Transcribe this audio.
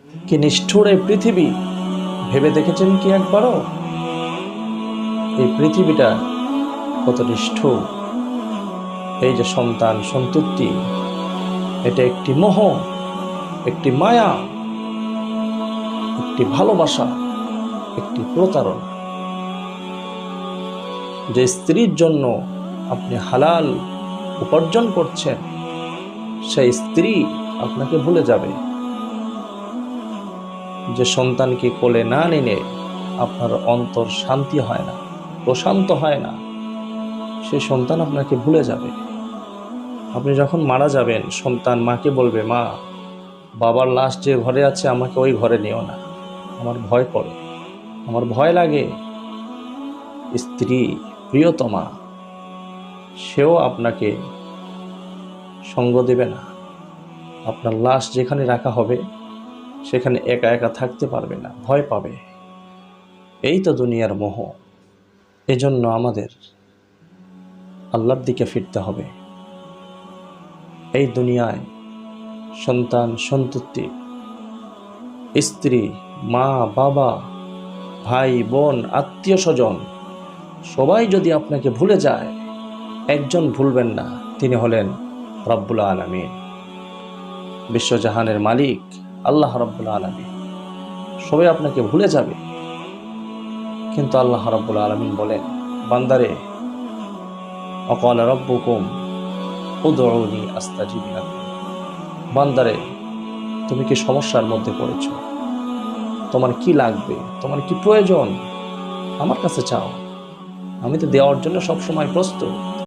কি নিষ্ঠুর এই পৃথিবী, ভেবে দেখেছেন কি একবারও? এই পৃথিবীটা কত নিষ্ঠুর। এই যে সন্তান সন্ততি, এটা একটি মোহ, একটি মায়া, একটি ভালোবাসা, একটি প্রতারণা। যে স্ত্রীর জন্য আপনি হালাল উপার্জন করছেন, সেই স্ত্রী আপনাকে ভুলে যাবে। যে সন্তানকে কোলে না নিলে আপনার অন্তর শান্তি হয় না, প্রশান্ত হয় না, সে সন্তান আপনাকে ভুলে যাবে। আপনি যখন মারা যাবেন, সন্তান মাকে বলবে, মা, বাবার লাশ যে ঘরে আছে আমাকে ওই ঘরে নিও না, আমার ভয় করে, আমার ভয় লাগে। স্ত্রী, প্রিয়তমা, সেও আপনাকে সঙ্গ দেবে না। আপনার লাশ যেখানে রাখা হবে সেখানে একা একা থাকতে পারবে না, ভয় পাবে। এই তো দুনিয়ার মোহ। এজন্য আমাদের আল্লাহর দিকে ফিরতে হবে। এই দুনিয়ায় সন্তান সন্ততি, স্ত্রী, মা বাবা, ভাই বোন, আত্মীয় স্বজন সবাই যদি আপনাকে ভুলে যায়, একজন ভুলবেন না, তিনি হলেন রব্বুল আলামিন, বিশ্বজাহানের মালিক আল্লাহ রব্বুল আলামিন। সবাই আপনাকে ভুলে যাবে, কিন্তু আল্লাহ রব্বুল আলামিন বলেন, বান্দারে, ওয়াকালা রব্বুকুম উদউনি আস্তাজিব লাকুম। বান্দারে, তুমি কি সমস্যার মধ্যে পড়েছ? তোমার কি লাগবে, তোমার কি প্রয়োজন, আমার কাছে চাও, আমি তো দেওয়ার জন্য সবসময় প্রস্তুত।